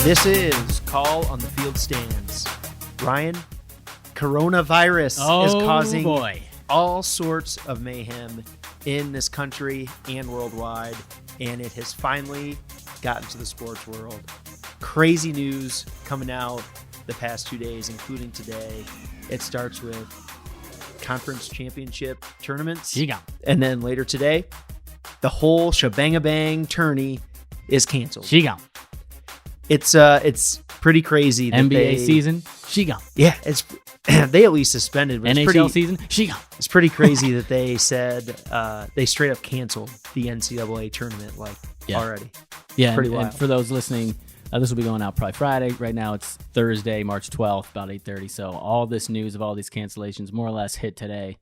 This is Call on the Field Stands. Ryan, coronavirus is causing all sorts of mayhem in this country and worldwide, and it has finally gotten to the sports world. Crazy news coming out the past 2 days, including today. It starts with conference championship tournaments, and then later today, the whole shebang-a-bang tourney is canceled. It's pretty crazy. That NBA season, yeah, it's they at least suspended. But NHL season, It's pretty crazy that they said they straight up canceled the NCAA tournament already. Yeah, pretty wild. And for those listening, this will be going out probably Friday. Right now, it's Thursday, March 12th, about 8:30. So all this news of all these cancellations more or less hit today.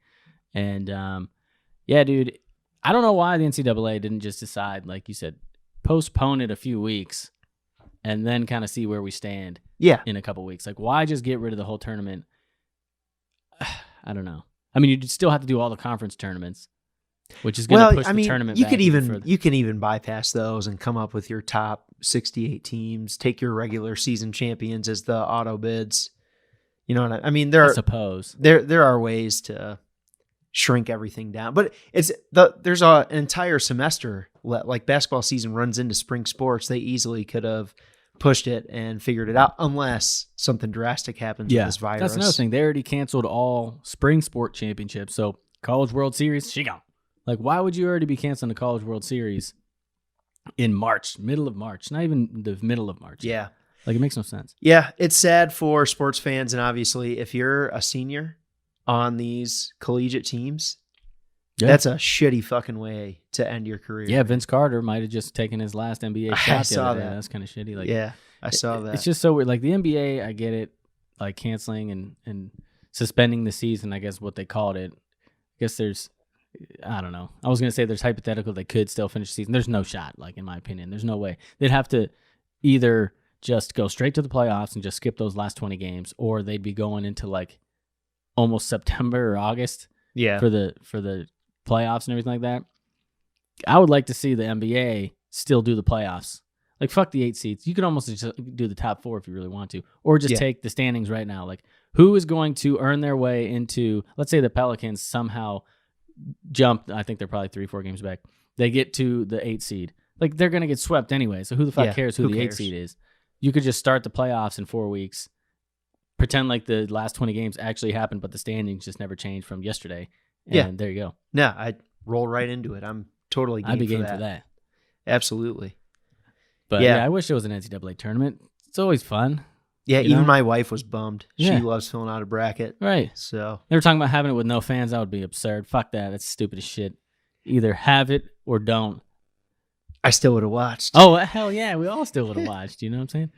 And yeah, dude, I don't know why the NCAA didn't just decide, like you said, postpone it a few weeks and then kind of see where we stand in a couple weeks. Like, why just get rid of the whole tournament? I don't know. I mean, you'd still have to do all the conference tournaments, which is going to push the tournament back even further. You can even bypass those and come up with your top 68 teams, take your regular season champions as the auto bids. You know what I mean? I suppose. There are ways to shrink everything down, but there's an entire semester, like basketball season runs into spring sports. They easily could have pushed it and figured it out unless something drastic happens with this virus. That's another thing. They already canceled all spring sport championships. So College World Series, like, why would you already be canceling the College World Series in March, middle of March, not even the middle of March? Yeah. Like, it makes no sense. Yeah, it's sad for sports fans, and obviously if you're a senior on these collegiate teams, that's a shitty fucking way to end your career. Yeah, Vince Carter might have just taken his last NBA shot. I saw that. That's kind of shitty. Like, yeah, I saw that. It's just so weird. Like, the NBA, I get it, like canceling and suspending the season, I guess what they called it. I guess there's, I don't know. I was going to say there's hypothetical they could still finish the season. There's no shot, like, in my opinion. There's no way. They'd have to either just go straight to the playoffs and just skip those last 20 games, or they'd be going into like almost September or August for the playoffs and everything like that. I would like to see the NBA still do the playoffs. Like, fuck the 8 seeds. You could almost just do the top 4 if you really want to, or just take the standings right now. Like, who is going to earn their way into, let's say the Pelicans somehow jump, I think they're probably 3-4 games back. They get to the 8 seed. Like, they're going to get swept anyway. So who the fuck cares who the 8 seed is? You could just start the playoffs in 4 weeks, pretend like the last 20 games actually happened, but the standings just never changed from yesterday. And there you go. Yeah, I'd roll right into it. I'm totally game I'd be game for that. Absolutely. But yeah, I wish it was an NCAA tournament. It's always fun. Yeah, you know? My wife was bummed. Yeah. She loves filling out a bracket. Right. So they were talking about having it with no fans. That would be absurd. Fuck that. That's stupid as shit. Either have it or don't. I still would have watched. Oh, hell yeah. We all still would have watched. You know what I'm saying?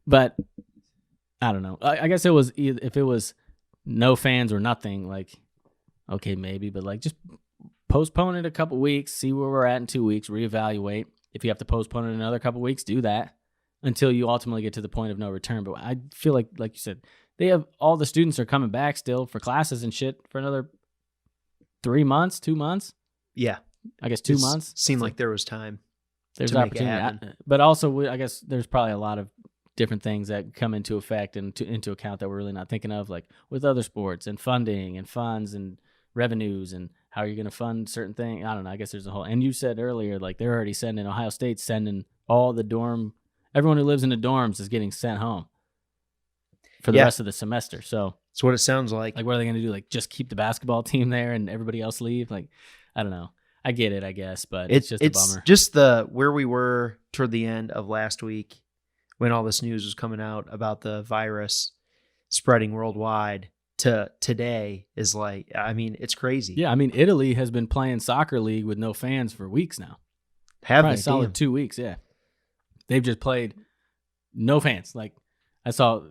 But I don't know. I guess it was either, if it was no fans or nothing, like, okay, maybe, but like, just postpone it a couple weeks, see where we're at in 2 weeks, reevaluate. If you have to postpone it another couple weeks, do that until you ultimately get to the point of no return. But I feel like you said, they have all the students are coming back still for classes and shit for another 3 months, 2 months. Yeah, I guess 2 months. Seemed like there was time. There's to make it opportunity, happen. but also I guess there's probably a lot of different things that come into effect and into account that we're really not thinking of, like with other sports and funding and funds and revenues and how you're going to fund certain things. I don't know. I guess there's a whole, and you said earlier, like they're already sending, Ohio State's sending all the everyone who lives in the dorms is getting sent home for the rest of the semester. So that's what it sounds like. Like, what are they going to do? Like, just keep the basketball team there and everybody else leave? Like, I don't know. I get it, I guess, but it's just a bummer. Just where we were toward the end of last week when all this news was coming out about the virus spreading worldwide to today is like, I mean, it's crazy. Yeah, I mean, Italy has been playing soccer league with no fans for weeks now. Probably solid 2 weeks, yeah. They've just played no fans. Like, I saw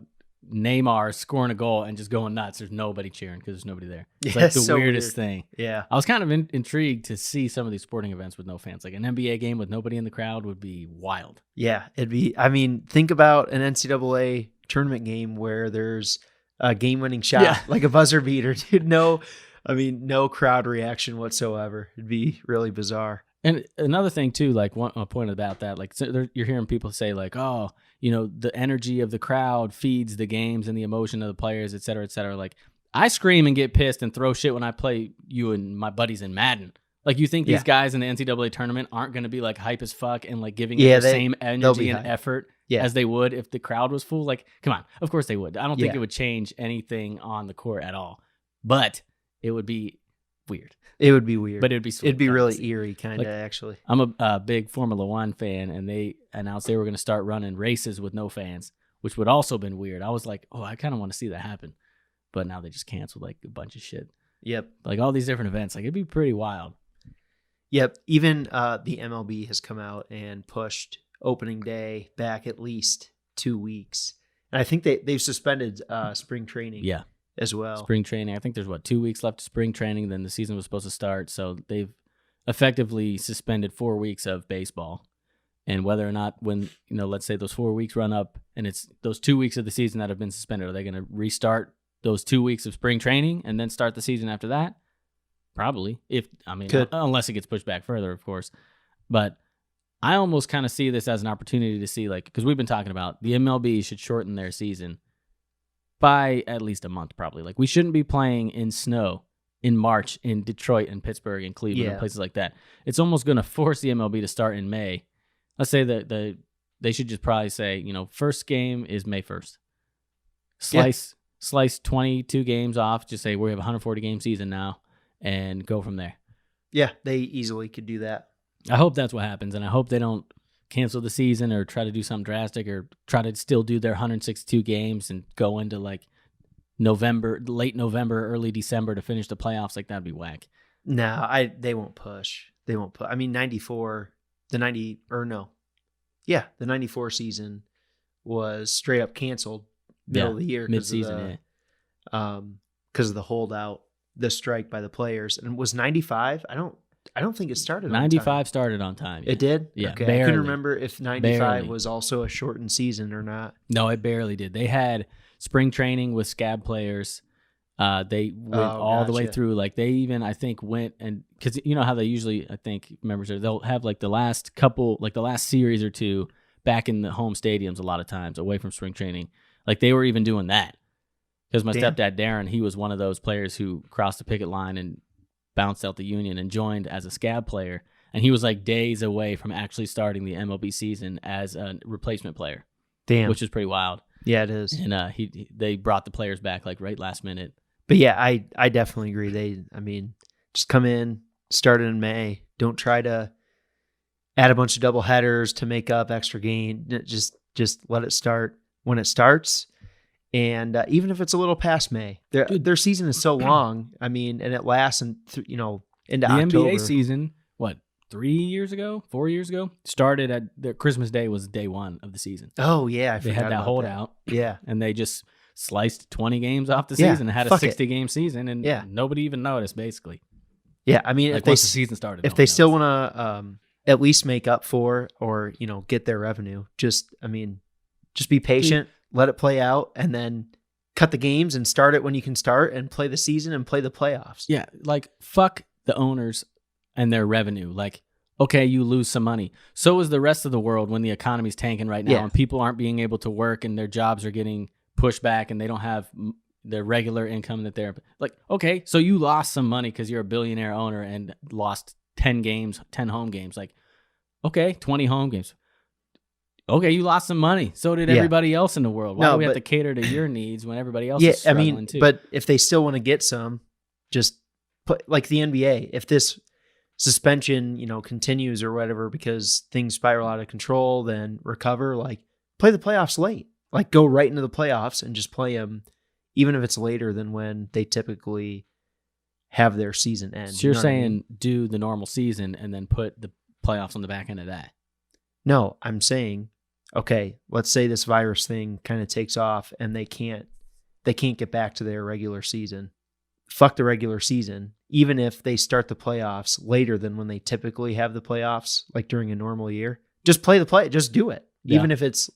Neymar scoring a goal and just going nuts. There's nobody cheering because there's nobody there. It's like the weirdest thing. Yeah. I was kind of intrigued to see some of these sporting events with no fans. Like an NBA game with nobody in the crowd would be wild. Yeah, it'd be, I mean, think about an NCAA tournament game where there's a game-winning shot, like a buzzer beater, dude. No crowd reaction whatsoever. It'd be really bizarre. And another thing too, like one point about that, like you're hearing people say like, oh, the energy of the crowd feeds the games and the emotion of the players, et cetera, et cetera. Like I scream and get pissed and throw shit when I play you and my buddies in Madden. Like you think these guys in the NCAA tournament aren't going to be like hype as fuck and like giving it the same energy and effort as they would if the crowd was full? Like, come on. Of course they would. I don't think it would change anything on the court at all, but it would be weird. It would be weird, but it'd be sweet. It'd be really eerie, kind of, actually. I'm a big Formula One fan, and they announced they were going to start running races with no fans, which would also have been weird. I was like, oh, I kind of want to see that happen, but now they just canceled like a bunch of shit. Yep, like all these different events, like it'd be pretty wild. Yep, even the MLB has come out and pushed opening day back at least 2 weeks, and I think they've suspended spring training. Yeah. As well. Spring training. I think there's 2 weeks left of spring training. Then the season was supposed to start. So they've effectively suspended 4 weeks of baseball. And whether or not when, let's say those 4 weeks run up and it's those 2 weeks of the season that have been suspended, are they going to restart those 2 weeks of spring training and then start the season after that? Probably. Unless it gets pushed back further, of course. But I almost kind of see this as an opportunity to see, like, because we've been talking about the MLB should shorten their season by at least a month, probably. Like, we shouldn't be playing in snow in March in Detroit and Pittsburgh and Cleveland and places like that. It's almost going to force the MLB to start in May. Let's say that they should just probably say, first game is May 1st. Slice 22 games off. Just say we have a 140-game season now and go from there. Yeah, they easily could do that. I hope that's what happens, and I hope they don't cancel the season or try to do something drastic or try to still do their 162 games and go into like late November, early December to finish the playoffs. Like, that'd be whack. No, they won't push. They won't put. I mean, the 94 season was straight up canceled middle of the year, mid-season, because of the holdout, the strike by the players. And was 95? I don't think it started 95 on time. started on time. Yeah. It did? Yeah, okay. barely. I couldn't remember if 95 barely. was also a shortened season or not. No, it barely did. They had spring training with scab players. They went all the way through. Like, they even, I think, went and, because you know how they usually, I think, members are, they'll have like the last series or two back in the home stadiums a lot of times away from spring training. Like, they were even doing that. Because my stepdad, Darren, he was one of those players who crossed the picket line and bounced out the union and joined as a scab player. And he was like days away from actually starting the MLB season as a replacement player. Damn. Which is pretty wild. Yeah, it is. And they brought the players back like right last minute. But yeah, I definitely agree. Just come in, start it in May. Don't try to add a bunch of double headers to make up extra game. Just let it start when it starts. And even if it's a little past May, their season is so long. And it lasts into October. The NBA season, 4 years ago, started at their Christmas Day was day one of the season. Oh yeah, they had that holdout. Yeah, and they just sliced 20 games off the season and had a 60-game season, and nobody even noticed basically. Yeah, if the season started, if they still want to at least make up for or get their revenue, just be patient. Let it play out, and then cut the games and start it when you can start and play the season and play the playoffs. Yeah, like, fuck the owners and their revenue. Like, okay, you lose some money. So is the rest of the world when the economy's tanking right now and people aren't being able to work and their jobs are getting pushed back and they don't have their regular income that they're like, okay, so you lost some money because you're a billionaire owner and lost 10 home games. Like, okay, 20 home games. Okay, you lost some money. So did everybody else in the world. Why do we have to cater to your needs when everybody else is struggling too? But if they still want to get some, just put, like the NBA, if this suspension, continues or whatever because things spiral out of control, then recover, like play the playoffs late. Like go right into the playoffs and just play them, even if it's later than when they typically have their season end. So you're saying do the normal season and then put the playoffs on the back end of that? No, I'm saying, okay, let's say this virus thing kind of takes off and they can't get back to their regular season. Fuck the regular season. Even if they start the playoffs later than when they typically have the playoffs, like during a normal year, just just do it. Yeah. Even if it's,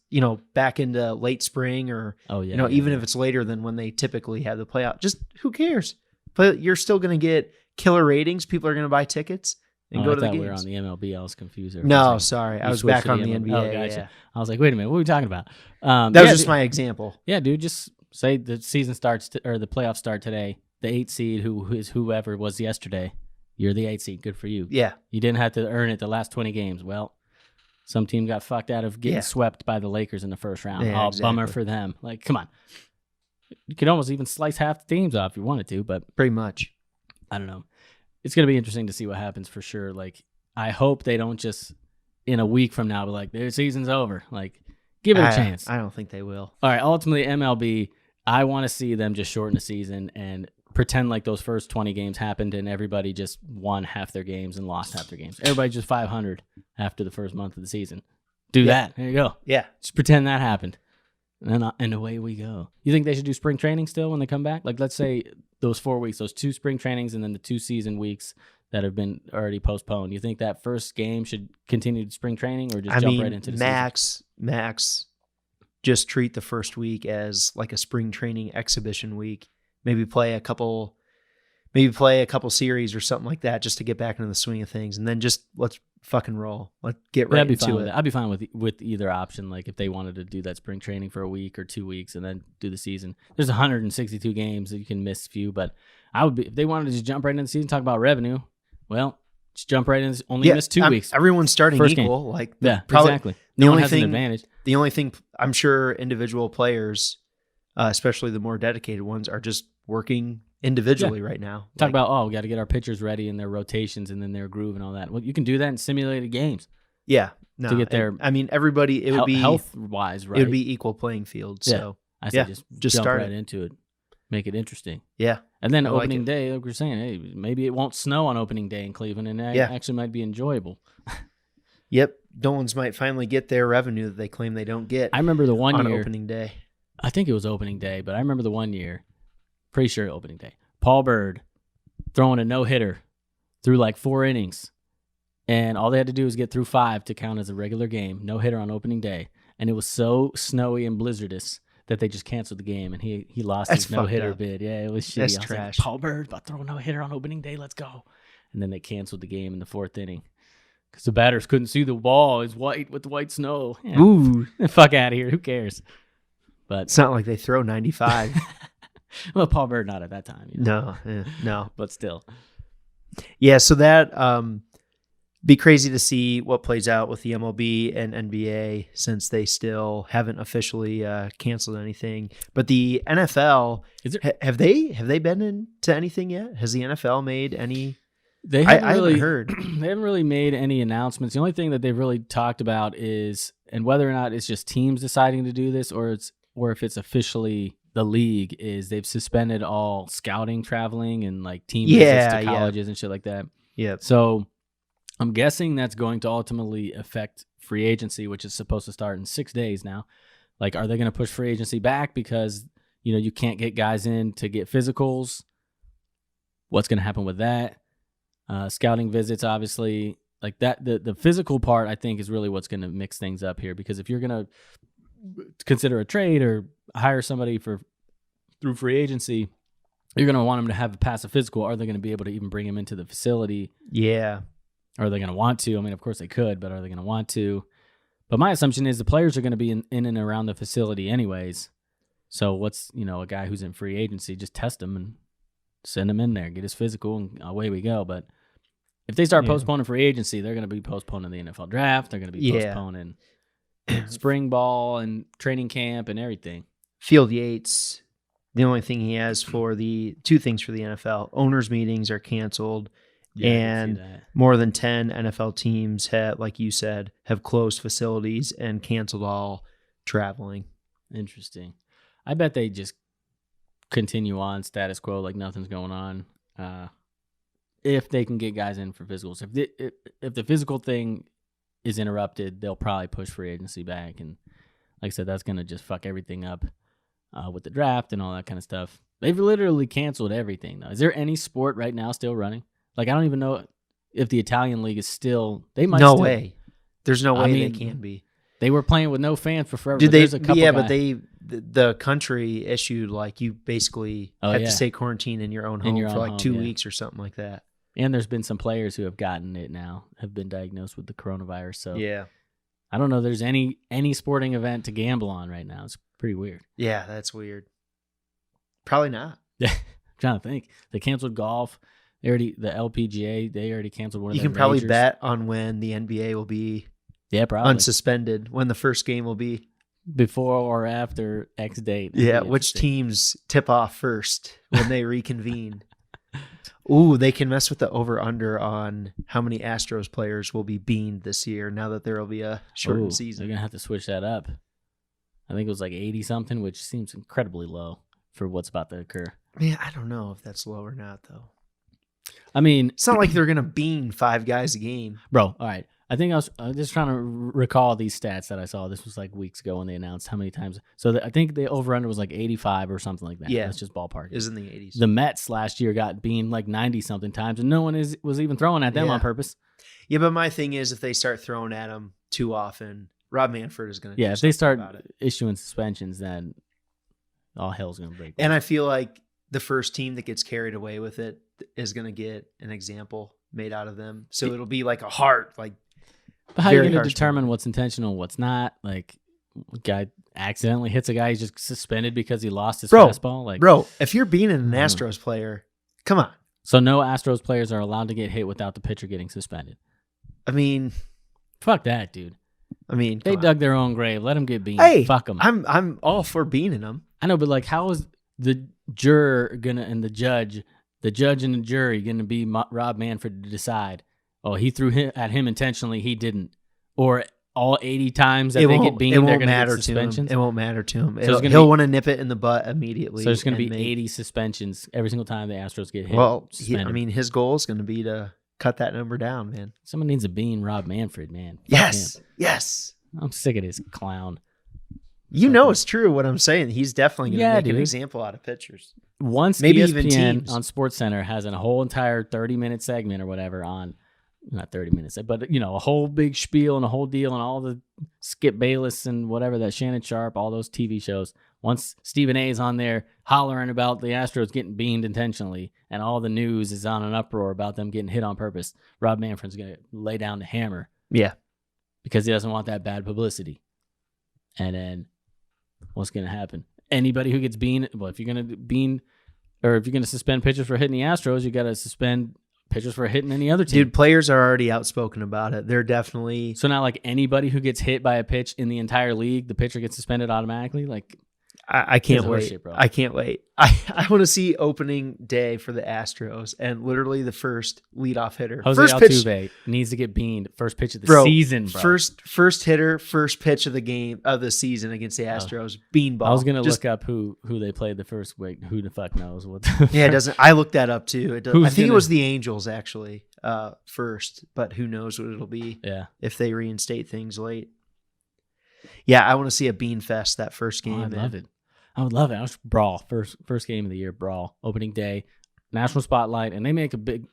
back into late spring or, even if it's later than when they typically have the playoff, just who cares? But you're still going to get killer ratings. People are going to buy tickets and go to the games. We were on the MLB. I was confused. No, sorry. I was back on the NBA. Oh, gotcha. Yeah. I was like, wait a minute, what are we talking about? That was just my example. Yeah, dude, just say the season starts or the playoffs start today. The 8 seed, who is whoever was yesterday, you're the 8 seed. Good for you. Yeah. You didn't have to earn it the last 20 games. Well, some team got fucked out of getting swept by the Lakers in the first round. Yeah, exactly. Bummer for them. Like, come on. You could almost even slice half the teams off if you wanted to, but pretty much. I don't know. It's going to be interesting to see what happens for sure. Like, I hope they don't just in a week from now be like, their season's over. Like, give it a chance. I don't think they will. All right, ultimately, MLB, I want to see them just shorten the season and pretend like those first 20 games happened and everybody just won half their games and lost half their games. Everybody just 500 after the first month of the season. Do that. There you go. Yeah. Just pretend that happened. And away we go. You think they should do spring training still when they come back? Like, let's say those 4 weeks, those 2 spring trainings and then the 2 season weeks that have been already postponed. You think that first game should continue to spring training or just jump right into the season? Max, just treat the first week as like a spring training exhibition week. Maybe play a couple series or something like that just to get back into the swing of things, and then just let's fucking roll. Let's get right into it. I'd be fine with either option. Like if they wanted to do that spring training for a week or 2 weeks and then do the season. There's 162 games that you can miss a few, but I would be if they wanted to just jump right into the season, talk about revenue. Well, just jump right in. Only miss 2 weeks. Everyone's starting first equal. Game. Like exactly. No one has an advantage. The only thing I'm sure individual players, especially the more dedicated ones, are just working individually right now. Talk about, we got to get our pitchers ready in their rotations and then their groove and all that. Well, you can do that in simulated games. Yeah. No, to get there. I mean, everybody, it would be health-wise, right? It would be equal playing field. So I say just jump right into it. Make it interesting. Yeah. And then opening day, like we're saying, hey, maybe it won't snow on opening day in Cleveland, and that actually might be enjoyable. Yep. Dolans might finally get their revenue that they claim they don't get. I remember the one year. On opening day. I think it was opening day, but I remember the one year, pretty sure opening day, Paul Bird throwing a no-hitter through like 4 innings, and all they had to do was get through 5 to count as a regular game, no-hitter on opening day, and it was so snowy and blizzardous that they just canceled the game, and he lost his no-hitter bid. Yeah, it was shitty. That's trash. Like, Paul Bird about to throw a no-hitter on opening day, let's go. And then they canceled the game in the 4th inning because the batters couldn't see the ball. It's white with the white snow. Yeah. Ooh. Fuck out of here. Who cares? But it's not like they throw 95. Well, Paul Bird not at that time. You know? No. But still. Yeah, so that be crazy to see what plays out with the MLB and NBA since they still haven't officially canceled anything. But the NFL, have they been into anything yet? Has the NFL made any? They haven't I haven't heard. They haven't really made any announcements. The only thing that they've really talked about is, and whether or not it's just teams deciding to do this or if it's officially the league, is they've suspended all scouting, traveling, and like team visits to colleges and shit like that. Yeah. So I'm guessing that's going to ultimately affect free agency, which is supposed to start in 6 days now. Like, are they going to push free agency back because, you can't get guys in to get physicals? What's going to happen with that? Scouting visits, obviously, like that. The physical part, I think, is really what's going to mix things up here, because if you're going to consider a trade or hire somebody through free agency, you're going to want them to have a pass a physical. Are they going to be able to even bring him into the facility? Yeah. Are they going to want to? I mean, of course they could, but are they going to want to? But my assumption is the players are going to be in and around the facility anyways. So what's, a guy who's in free agency, just test him and send him in there, get his physical, and away we go. But if they start postponing free agency, they're going to be postponing the NFL draft. They're going to be postponing spring ball and training camp and everything. Field Yates, the only thing he has for the 2 things for the NFL, owners meetings are canceled. And more than 10 NFL teams have, like you said, have closed facilities and canceled all traveling. Interesting. I bet they just continue on status quo, like nothing's going on. If they can get guys in for physicals, if the physical thing is interrupted, they'll probably push free agency back. And like I said, that's going to just fuck everything up with the draft and all that kind of stuff. They've literally canceled everything, though. Is there any sport right now still running? Like, I don't even know if the Italian league is still. They might. No way. There's no way they can be. They were playing with no fans for forever. Did they? There's a couple but the country issued, like, you basically had to stay quarantined in your own home for like 2 weeks or something like that. And there's been some players who have gotten it now, have been diagnosed with the coronavirus. So Yeah. I don't know if there's any sporting event to gamble on right now. It's pretty weird. Yeah, that's weird. Probably not. Yeah, I'm trying to think. They canceled golf. The LPGA, they already canceled one of their You can probably majors. bet on when the NBA will be probably unsuspended, when the first game will be. Before or after X date. Yeah, which teams tip off first when they reconvene. Ooh, they can mess with the over-under on how many Astros players will be beamed this year now that there will be a shortened season. They're going to have to switch that up. I think it was like 80-something, which seems incredibly low for what's about to occur. Man, I don't know if that's low or not, though. I mean, it's not like they're going to beam 5 guys a game. Bro, all right. I think I was just trying to recall these stats that I saw. This was like weeks ago when they announced how many times. So I think the over-under was like 85 or something like that. Yeah. That's just ballpark. It was in the 80s. The Mets last year got beamed like 90-something times, and no one was even throwing at them on purpose. Yeah, but my thing is if they start throwing at them too often, Rob Manfred is going to do if they start about it. issuing suspensions, then all hell's going to break loose. And I feel like the first team that gets carried away with it is going to get an example made out of them. So it'll be like a heart, like. But how are you going to determine what's intentional and what's not? Like, a guy accidentally hits a guy, he's just suspended because he lost his fastball. Like, bro, if you're being an Astros player, come on. So no Astros players are allowed to get hit without the pitcher getting suspended. I mean, fuck that, dude. I mean, they dug their own grave. Let them get beamed. Hey, fuck them. I'm all for beaning them. I know, but like, how is the juror and the judge and the jury gonna be Rob Manfred to decide? Oh, he threw at him intentionally. He didn't. Or all 80 times that they get beamed, they're going to get suspensions? It won't matter to him. He'll want to nip it in the butt immediately. So there's going to be 80 suspensions every single time the Astros get hit. Well, his goal is going to be to cut that number down, man. Someone needs to bean Rob Manfred, man. Yes. Yes. I'm sick of this clown. You know it's true what I'm saying. He's definitely going to make an example out of pitchers. Once maybe ESPN even teams on SportsCenter has a whole entire 30-minute segment or whatever on, not 30 minutes, but a whole big spiel and a whole deal and all the Skip Bayless and whatever, that Shannon Sharp, all those TV shows. Once Stephen A is on there hollering about the Astros getting beamed intentionally and all the news is on an uproar about them getting hit on purpose, Rob Manfred's going to lay down the hammer. Yeah. Because he doesn't want that bad publicity. And then what's going to happen? Anybody who gets beamed, well, if you're going to suspend pitchers for hitting the Astros, you got to suspend pitchers for hitting any other team. Dude, players are already outspoken about it. They're definitely... So now, like, anybody who gets hit by a pitch in the entire league, the pitcher gets suspended automatically? Like, I can't wait. Shit, bro. I can't wait. I want to see opening day for the Astros and literally the first leadoff hitter. Jose first Altuve needs to get beamed first pitch of the season, bro. First hitter, first pitch of the game of the season against the Astros. Beanball. I was gonna look up who they played the first week. Who the fuck knows what? Yeah, it doesn't. I looked that up too. I think it was the Angels actually first, but who knows what it'll be? Yeah, if they reinstate things late. Yeah, I want to see a bean fest that first game. I love it. I would love it. I was brawl first game of the year. Brawl opening day, national spotlight, and they make a big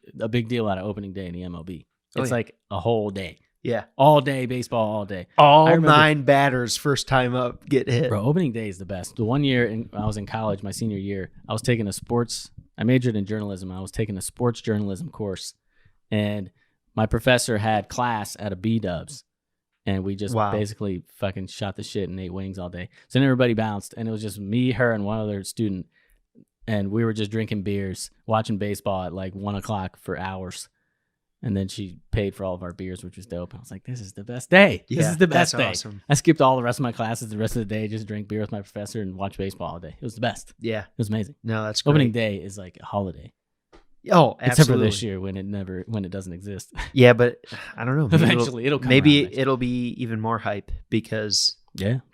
deal out of opening day in the MLB. It's like a whole day. Yeah, all day baseball, all day. All 9 batters first time up get hit. Bro, opening day is the best. The one year I was in college, my senior year, I was taking I majored in journalism. I was taking a sports journalism course, and my professor had class at a B-dubs. And we just basically fucking shot the shit and ate wings all day. So then everybody bounced, and it was just me, her, and one other student. And we were just drinking beers, watching baseball at like 1 o'clock for hours. And then she paid for all of our beers, which was dope. I was like, this is the best day. Yeah, this is the best day. Awesome. I skipped all the rest of my classes the rest of the day, just drink beer with my professor and watch baseball all day. It was the best. Yeah. It was amazing. No, that's great. Opening day is like a holiday. Oh, absolutely. Except for this year when it doesn't exist. Yeah, but I don't know. Eventually it'll come maybe around it'll be even more hype because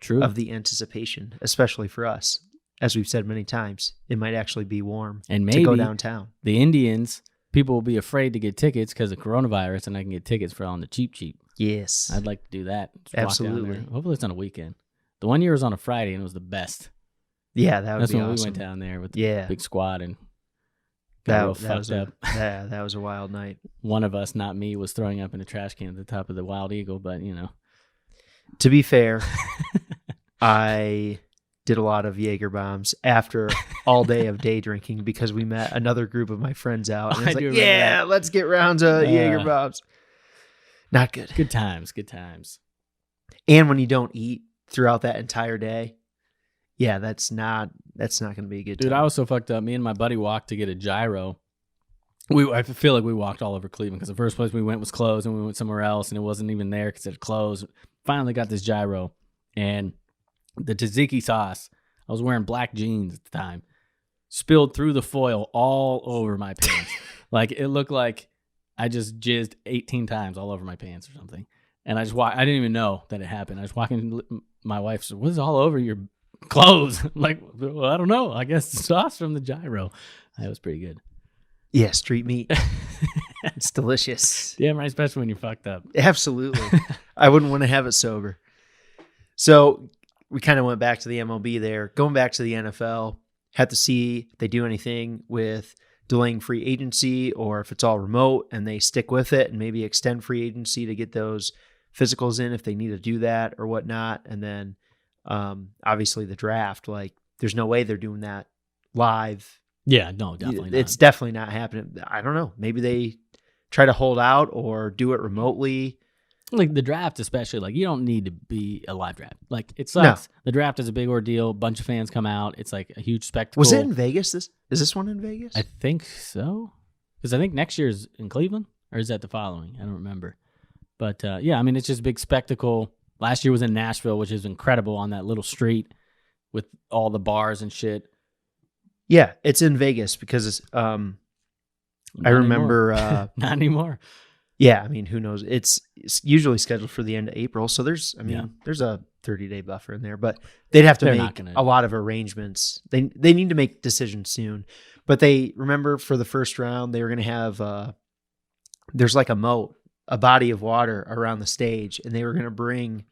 true. of the anticipation, especially for us. As we've said many times, it might actually be warm and maybe to go downtown. The Indians, people will be afraid to get tickets because of coronavirus, and I can get tickets for on the cheap. Yes. I'd like to do that. Just absolutely. Hopefully it's on a weekend. The one year was on a Friday, and it was the best. Yeah, that would That's be when awesome. we went down there with the big squad and got real fucked up. Yeah, that was a wild night. One of us, not me, was throwing up in a trash can at the top of the Wild Eagle, but To be fair, I did a lot of Jaeger bombs after all day of day drinking because we met another group of my friends out. And it's like, yeah, let's get rounds of Jaeger bombs. Not good. Good times. Good times. And when you don't eat throughout that entire day, yeah, that's not going to be a good time. Dude, I was so fucked up. Me and my buddy walked to get a gyro. I feel like we walked all over Cleveland because the first place we went was closed and we went somewhere else and it wasn't even there because it had closed. Finally got this gyro and the tzatziki sauce, I was wearing black jeans at the time, spilled through the foil all over my pants. Like it looked like I just jizzed 18 times all over my pants or something. And I didn't even know that it happened. I was walking, my wife said, "What is all over your clothes?" I'm like, well, I don't know. I guess the sauce from the gyro. That was pretty good. Yeah, street meat. It's delicious. Damn right, especially when you're fucked up. Absolutely. I wouldn't want to have it sober. So we kind of went back to the MLB there. Going back to the NFL, have to see if they do anything with delaying free agency or if it's all remote and they stick with it and maybe extend free agency to get those physicals in if they need to do that or whatnot. And then obviously the draft, like there's no way they're doing that live. Yeah, no, definitely not. It's definitely not happening. I don't know. Maybe they try to hold out or do it remotely. Like the draft especially, like you don't need to be a live draft. Like it sucks. No. The draft is a big ordeal. A bunch of fans come out. It's like a huge spectacle. Was it in Vegas? Is this one in Vegas? I think so. Because I think next year's in Cleveland. Or is that the following? I don't remember. But yeah, I mean, it's just a big spectacle. Last year was in Nashville, which is incredible on that little street with all the bars and shit. Yeah, it's in Vegas because I remember not anymore. Yeah, I mean, who knows? It's usually scheduled for the end of April, so there's a 30-day buffer in there, but they'd have to make a lot of arrangements. They need to make decisions soon. But they remember for the first round they were going to have there's like a moat, a body of water around the stage, and they were going to bring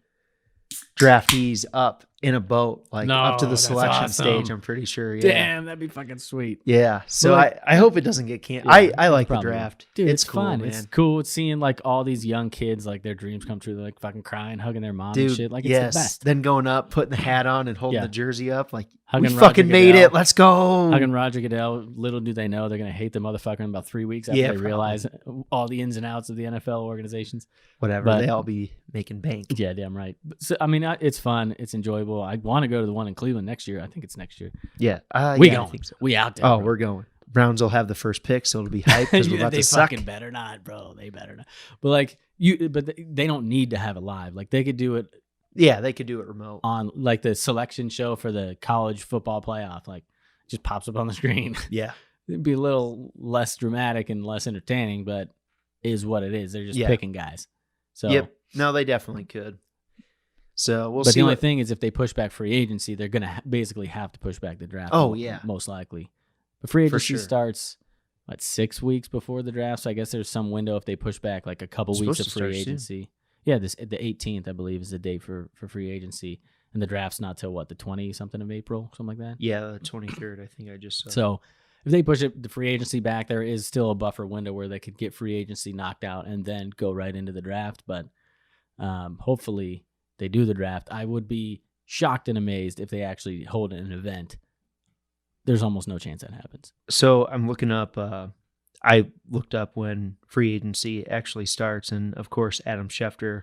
draftees up in a boat, up to the selection stage. I'm pretty sure. Yeah. Damn, that'd be fucking sweet. Yeah. So I hope it doesn't get canceled. Yeah, I like the draft. Dude, it's cool, fun. Man. It's cool. It's seeing like all these young kids, like their dreams come true. They're like fucking crying, hugging their mom and shit. Like it's the best. Then going up, putting the hat on and holding the jersey up, like we fucking made it. Let's go. Hugging Roger Goodell. Little do they know they're gonna hate the motherfucker in about 3 weeks after they realize all the ins and outs of the NFL organizations. Whatever. They all be making bank. Yeah, damn right. So, I mean, it's fun. It's enjoyable. I want to go to the one in Cleveland next year. I think it's next year. Yeah. We going. I think so. We out there. Oh, bro. We're going. Browns will have the first pick, so it'll be hype because we're about to suck. They fucking better not, bro. They better not. But like they don't need to have it live. Like they could do it. Yeah, they could do it remote on like the selection show for the college football playoff. Like just pops up on the screen. Yeah, it'd be a little less dramatic and less entertaining, but is what it is. They're just picking guys. So no, they definitely could. So we'll see. But the only thing is, if they push back free agency, they're gonna basically have to push back the draft. Oh yeah, most likely. But free agency starts 6 weeks before the draft. So I guess there's some window if they push back like a couple weeks of free agency. Yeah, the 18th I believe is the date for free agency, and the draft's not till the 20-something of April, something like that. Yeah, the 23rd I think I just saw. So if they push the free agency back, there is still a buffer window where they could get free agency knocked out and then go right into the draft. But hopefully they do the draft. I would be shocked and amazed if they actually hold an event. There's almost no chance that happens. So I'm looking up, I looked up when free agency actually starts, and of course Adam Schefter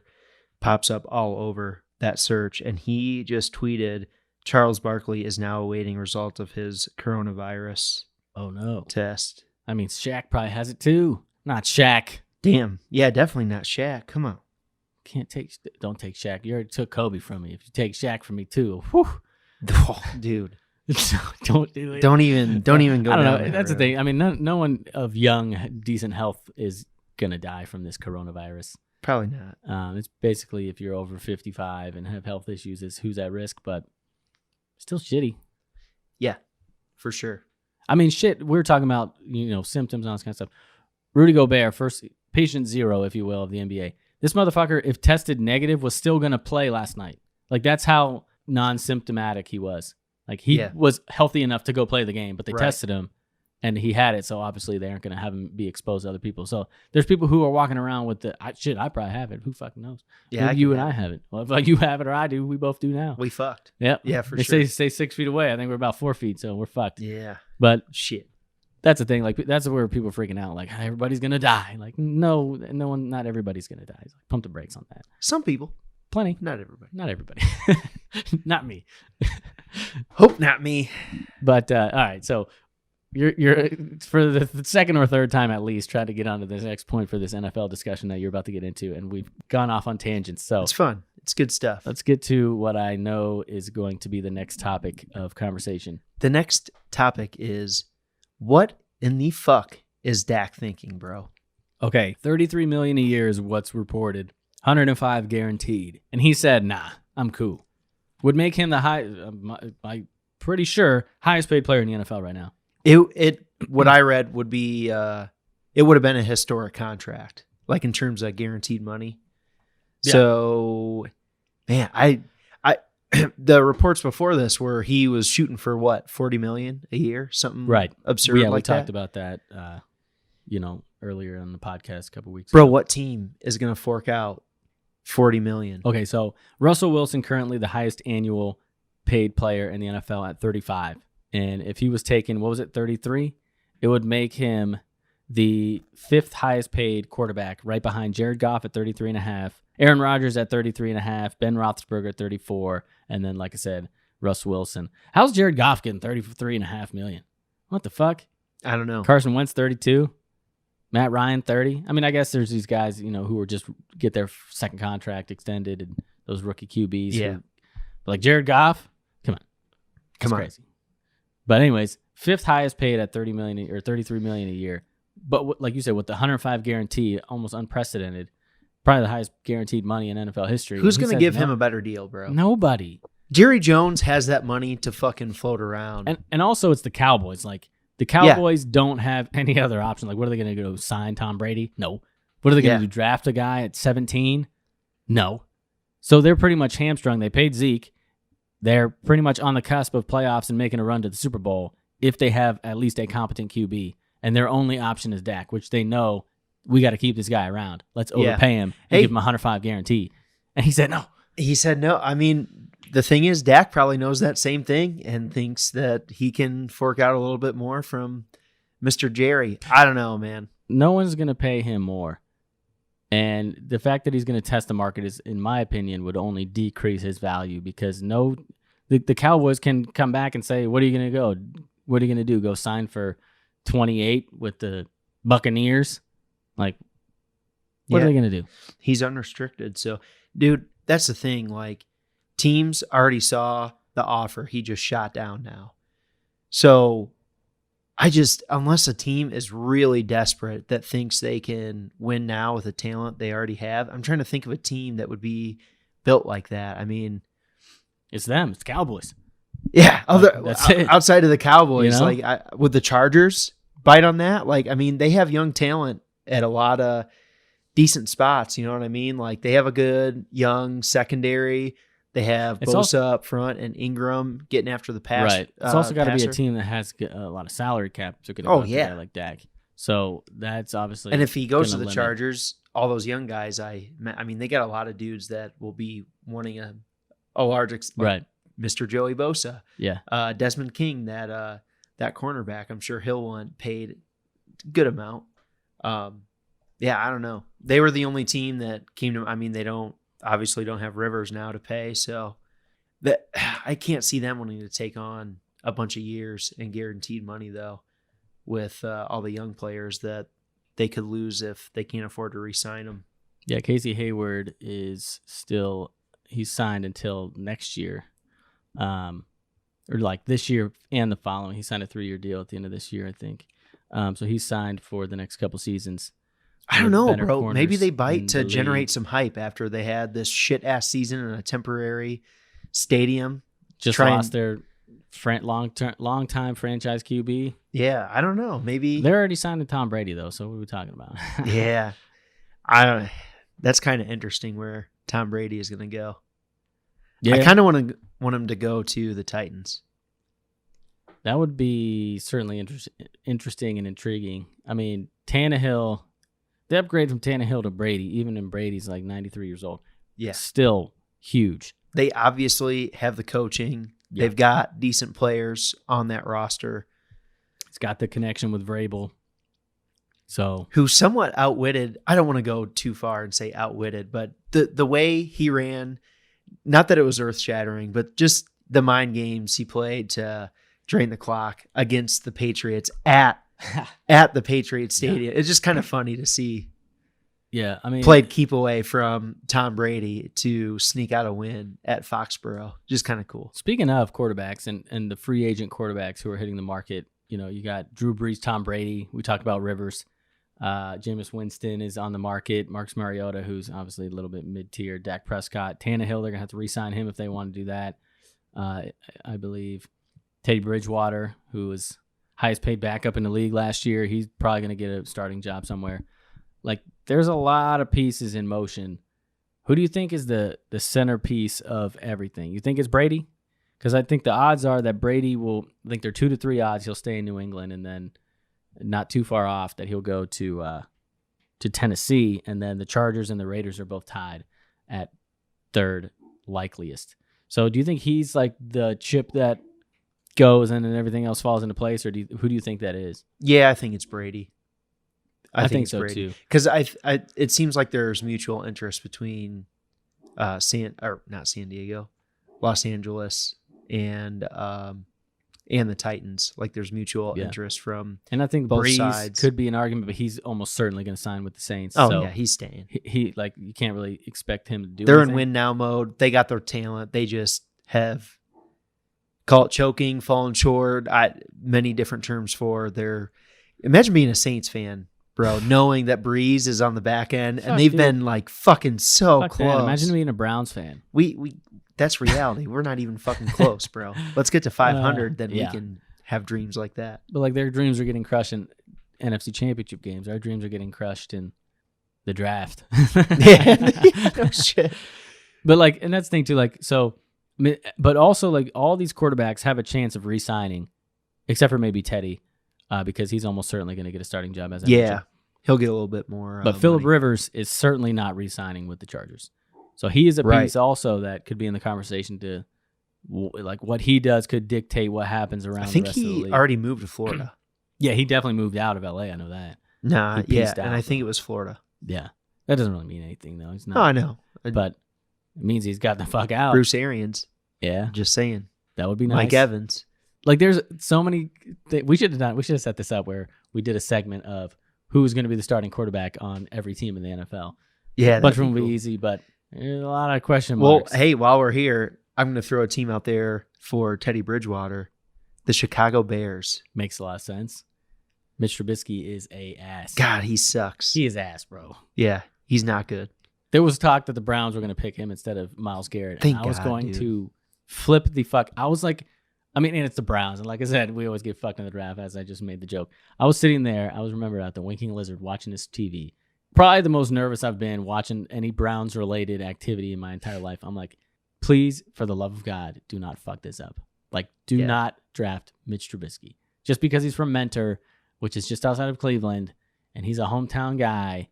pops up all over that search, and he just tweeted, Charles Barkley is now awaiting results of his coronavirus test. I mean, Shaq probably has it too. Not Shaq. Damn. Yeah, definitely not Shaq. Come on. Don't take Shaq. You already took Kobe from me. If you take Shaq from me too, whew. Oh, dude. Don't do it. Don't even go. I don't know. That's the thing. I mean, no one of young, decent health is gonna die from this coronavirus. Probably not. It's basically if you're over 55 and have health issues, is who's at risk, but still shitty. Yeah, for sure. I mean, shit. We're talking about symptoms and all this kind of stuff. Rudy Gobert, first patient zero, if you will, of the NBA. This motherfucker, if tested negative, was still gonna play last night. Like that's how non-symptomatic he was. Like he was healthy enough to go play the game, but they tested him, and he had it, so obviously they aren't going to have him be exposed to other people. So there's people who are walking around with I probably have it. Who fucking knows? Yeah, maybe you and I have it. Well, if you have it or I do, we both do now. We fucked. Yep. Yeah, for they sure. They say 6 feet away. I think we're about 4 feet, so we're fucked. Yeah. But shit. That's the thing. Like, that's where people are freaking out. Like, everybody's going to die. Like, no, not everybody's going to die. Like, pump the brakes on that. Some people. Plenty. Not everybody. Not everybody. Not me. Hope not me. But, all right. So, you're for the second or third time at least trying to get onto this next point for this NFL discussion that you're about to get into, and we've gone off on tangents. So it's fun. It's good stuff. Let's get to what I know is going to be the next topic of conversation. The next topic is, what in the fuck is Dak thinking, bro? Okay, $33 million a year is what's reported, 105 guaranteed, and he said, "Nah, I'm cool." Would make him the I'm pretty sure highest paid player in the NFL right now. What I read would be it would have been a historic contract, like in terms of guaranteed money. Yeah. So, man, I the reports before this were he was shooting for what, $40 million a year, something right absurd. Yeah, like we talked that. About that, earlier in the podcast a couple weeks ago. Bro, what team is going to fork out $40 million? Okay, so Russell Wilson currently the highest annual paid player in the NFL at 35. And if he was taking, 33, it would make him the fifth highest paid quarterback, right behind Jared Goff at 33.5, Aaron Rodgers at 33.5, Ben Roethlisberger at 34, and then, like I said, Russ Wilson. How's Jared Goff getting $33.5 million? What the fuck? I don't know. Carson Wentz 32, Matt Ryan 30. I mean, I guess there's these guys, who are just get their second contract extended, and those rookie QBs. Yeah. But like Jared Goff, come on. That's crazy. But anyways, fifth highest paid at $30 million or $33 million a year. But like you said, with the 105 guarantee, almost unprecedented, probably the highest guaranteed money in NFL history. Who's going to give him a better deal, bro? Nobody. Jerry Jones has that money to fucking float around. And also it's the Cowboys. Like, the Cowboys don't have any other option. Like, what are they going to go sign Tom Brady? No. What are they going to do? Draft a guy at 17? No. So they're pretty much hamstrung. They paid Zeke. They're pretty much on the cusp of playoffs and making a run to the Super Bowl if they have at least a competent QB. And their only option is Dak, which they know we got to keep this guy around. Let's overpay him and give him a 105 guarantee. And he said no. He said no. I mean, the thing is, Dak probably knows that same thing and thinks that he can fork out a little bit more from Mr. Jerry. I don't know, man. No one's going to pay him more. And the fact that he's going to test the market is, in my opinion, would only decrease his value because the Cowboys can come back and say, what are you going to go? What are you going to do? Go sign for 28 with the Buccaneers? Like, what are they going to do? He's unrestricted. So, dude, that's the thing. Like, teams already saw the offer he just shot down now. So, unless a team is really desperate that thinks they can win now with the talent they already have, I'm trying to think of a team that would be built like that. I mean, it's them. It's Cowboys. Yeah. That's it. Outside of the Cowboys, would the Chargers bite on that? Like, I mean, they have young talent at a lot of decent spots. You know what I mean? Like, they have a good young secondary. They have Bosa up front and Ingram getting after the pass. Right. It's also got to be a team that has a lot of salary cap to get a guy like Dak. So that's obviously. And if he goes to the Chargers, all those young guys, I mean, they got a lot of dudes that will be wanting a large right. Mr. Joey Bosa. Yeah. Desmond King, that cornerback, I'm sure he'll want paid a good amount. Yeah, I don't know. They were the only team that came to. I mean, they obviously don't have Rivers now to pay, so that I can't see them wanting to take on a bunch of years and guaranteed money though, with all the young players that they could lose if they can't afford to re-sign them. Yeah, Casey Hayward is still he's signed until next year, or like this year and the following. He signed a 3-year deal at the end of this year, I think. So he's signed for the next couple seasons. I don't know, bro. Maybe they bite to generate some hype after they had this shit-ass season in a temporary stadium. Just lost their long-time franchise QB. Yeah, I don't know. Maybe they're already signed to Tom Brady, though, so what are we talking about? Yeah. That's kind of interesting where Tom Brady is going to go. Yeah. I kind of want him to go to the Titans. That would be certainly interesting and intriguing. I mean, Tannehill, the upgrade from Tannehill to Brady, even in Brady's like 93 years old, still huge. They obviously have the coaching. Yeah. They've got decent players on that roster. It's got the connection with Vrabel. So, who somewhat outwitted, I don't want to go too far and say outwitted, but the way he ran, not that it was earth-shattering, but just the mind games he played to drain the clock against the Patriots at the Patriots Stadium. It's just kind of funny to see. Yeah, I mean, played keep away from Tom Brady to sneak out a win at Foxborough. Just kind of cool. Speaking of quarterbacks and the free agent quarterbacks who are hitting the market, you got Drew Brees, Tom Brady. We talked about Rivers. Jameis Winston is on the market. Marcus Mariota, who's obviously a little bit mid-tier. Dak Prescott. Tannehill, they're going to have to re-sign him if they want to do that. I believe Teddy Bridgewater, who was highest paid backup in the league last year, he's probably going to get a starting job somewhere. Like, there's a lot of pieces in motion. Who do you think is the centerpiece of everything? You think it's Brady? Because I think the odds are that Brady will, I think they're 2 to 3 odds he'll stay in New England, and then not too far off that he'll go to Tennessee, and then the Chargers and the Raiders are both tied at third likeliest. So do you think he's like the chip that goes and then everything else falls into place, or who do you think that is? Yeah, I think it's Brady. I think so Brady too. Because it seems like there's mutual interest between not San Diego, Los Angeles, and the Titans. Like, there's mutual interest from and I think both Breeze sides. Could be an argument, but he's almost certainly going to sign with the Saints. Oh, so yeah, he's staying. He like, you can't really expect him to do They're anything. in win now mode. They got their talent. They just have, call it choking, fallen short, many different terms for their. Imagine being a Saints fan, bro, knowing that Breeze is on the back end, and they've been like fucking so close. That. Imagine being a Browns fan. We that's reality. We're not even fucking close, bro. Let's get to 500, then we can have dreams like that. But like, their dreams are getting crushed in NFC Championship games. Our dreams are getting crushed in the draft. No shit. But like, and that's the thing too. Like, so, but also like, all these quarterbacks have a chance of re-signing, except for maybe Teddy, because he's almost certainly going to get a starting job as I mentioned. He'll get a little bit more. But Phillip Rivers is certainly not re-signing with the Chargers. So he is a piece also that could be in the conversation to, like, what he does could dictate what happens around the rest of the league. He already moved to Florida. Yeah, he definitely moved out of L.A. I know that. Nah, yeah, and I think it was Florida. Yeah. That doesn't really mean anything, though. He's not. No, I know. But it means he's got the fuck out. Bruce Arians. Yeah. Just saying. That would be nice. Mike Evans. Like, there's so many we should have set this up where we did a segment of who's going to be the starting quarterback on every team in the NFL. Yeah, a bunch of them will be easy, but there's a lot of question marks. Well, hey, while we're here, I'm going to throw a team out there for Teddy Bridgewater. The Chicago Bears. Makes a lot of sense. Mitch Trubisky is a ass. God, he sucks. He is ass, bro. Yeah, he's not good. There was talk that the Browns were going to pick him instead of Myles Garrett. Thank and I was God, going to flip the fuck. I was like, and it's the Browns. And like I said, we always get fucked in the draft, as I just made the joke. I was sitting there. I was remembered at the Winking Lizard watching this TV. Probably the most nervous I've been watching any Browns-related activity in my entire life. I'm like, please, for the love of God, do not fuck this up. Like, do not draft Mitch Trubisky. Just because he's from Mentor, which is just outside of Cleveland, and he's a hometown guy,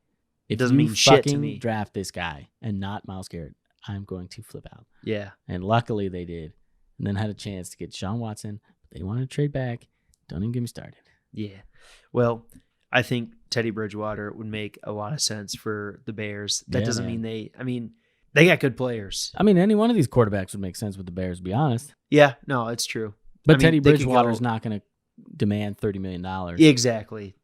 it doesn't mean shit to me. Draft this guy and not Myles Garrett, I'm going to flip out. Yeah. And luckily they did. And then had a chance to get Sean Watson. But they wanted to trade back. Don't even get me started. Yeah. Well, I think Teddy Bridgewater would make a lot of sense for the Bears. That doesn't mean they got good players. I mean, any one of these quarterbacks would make sense with the Bears, to be honest. Yeah, no, it's true. But Teddy Bridgewater's not going to demand $30 million. Exactly.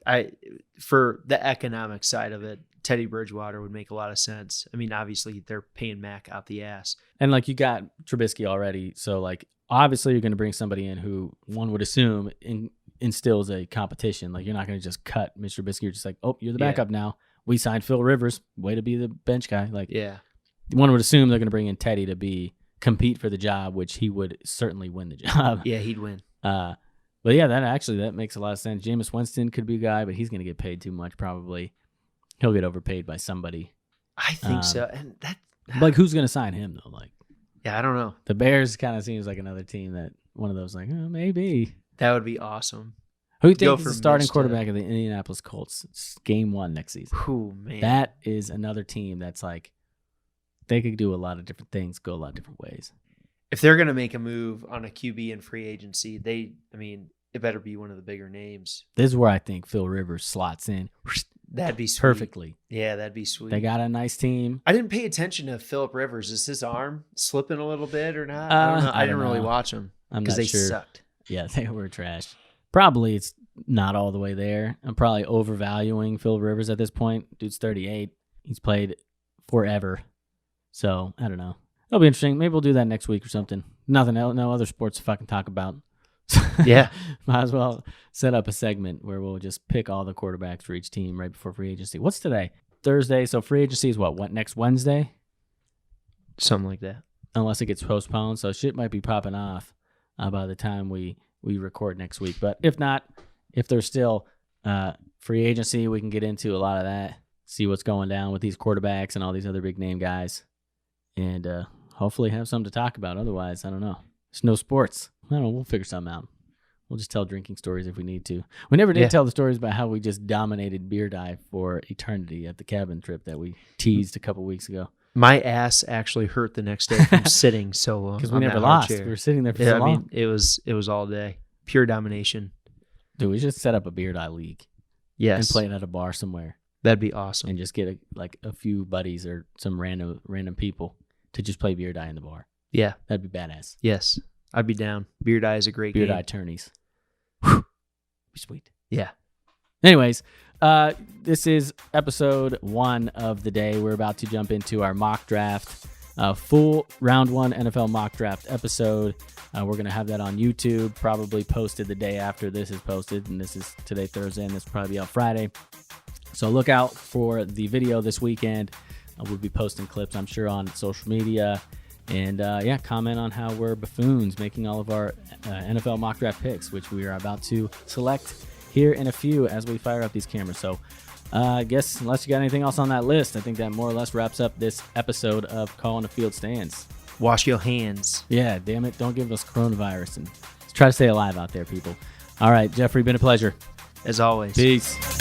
For the economic side of it, Teddy Bridgewater would make a lot of sense. I mean, obviously, they're paying Mac out the ass. And, like, you got Trubisky already. So, like, obviously you're going to bring somebody in who one would assume instills a competition. Like, you're not going to just cut Mr. Trubisky. You're just like, oh, you're the backup now. We signed Phil Rivers. Way to be the bench guy. Like, one would assume they're going to bring in Teddy to compete for the job, which he would certainly win the job. Yeah, he'd win. But yeah, that makes a lot of sense. Jameis Winston could be a guy, but he's going to get paid too much probably. He'll get overpaid by somebody. I think so. And that, like, who's going to sign him though? Like, yeah, I don't know. The Bears kind of seems like another team that one of those, like, oh, maybe. That would be awesome. Who do you think is the starting quarterback of the Indianapolis Colts? It's game 1 next season. Oh, man. That is another team that's like, they could do a lot of different things, go a lot of different ways. If they're going to make a move on a QB in free agency, it better be one of the bigger names. This is where I think Phil Rivers slots in. That'd be sweet. Perfectly. Yeah, that'd be sweet. They got a nice team. I didn't pay attention to Phillip Rivers. Is his arm slipping a little bit or not? I don't know. I didn't really watch him because they sucked. Yeah, they were trash. Probably it's not all the way there. I'm probably overvaluing Phil Rivers at this point. Dude's 38. He's played forever. So, I don't know. It'll be interesting. Maybe we'll do that next week or something. Nothing else, no other sports to fucking talk about. Yeah. Might as well set up a segment where we'll just pick all the quarterbacks for each team right before free agency. What's today? Thursday. So free agency is what next Wednesday? Something like that. Unless it gets postponed. So shit might be popping off by the time we record next week. But if not, if there's still free agency, we can get into a lot of that, see what's going down with these quarterbacks and all these other big name guys, and hopefully have something to talk about. Otherwise, I don't know. There's no sports. I don't know. We'll figure something out. We'll just tell drinking stories if we need to. We never did tell the stories about how we just dominated beer dive for eternity at the cabin trip that we teased a couple weeks ago. My ass actually hurt the next day from sitting so long. Because we never lost. We were sitting there for so long. I mean, it was all day. Pure domination. Dude, we should set up a beer dive league. Yes. And play it at a bar somewhere. That'd be awesome. And just get a few buddies or some random people to just play beer die in the bar. Yeah. That'd be badass. Yes. I'd be down. Beer die is a great game. Beer die tourneys. Be sweet. Yeah. Anyways, this is episode 1 of the day. We're about to jump into our mock draft, full round 1 NFL mock draft episode. We're going to have that on YouTube, probably posted the day after this is posted. And this is today, Thursday, and this will probably be out Friday. So look out for the video this weekend. We'll be posting clips, I'm sure, on social media. And, comment on how we're buffoons making all of our NFL mock draft picks, which we are about to select here in a few as we fire up these cameras. So I guess unless you got anything else on that list, I think that more or less wraps up this episode of Calling the Field Stands. Wash your hands. Yeah, damn it. Don't give us coronavirus. And let's try to stay alive out there, people. All right, Jeffrey, been a pleasure. As always. Peace.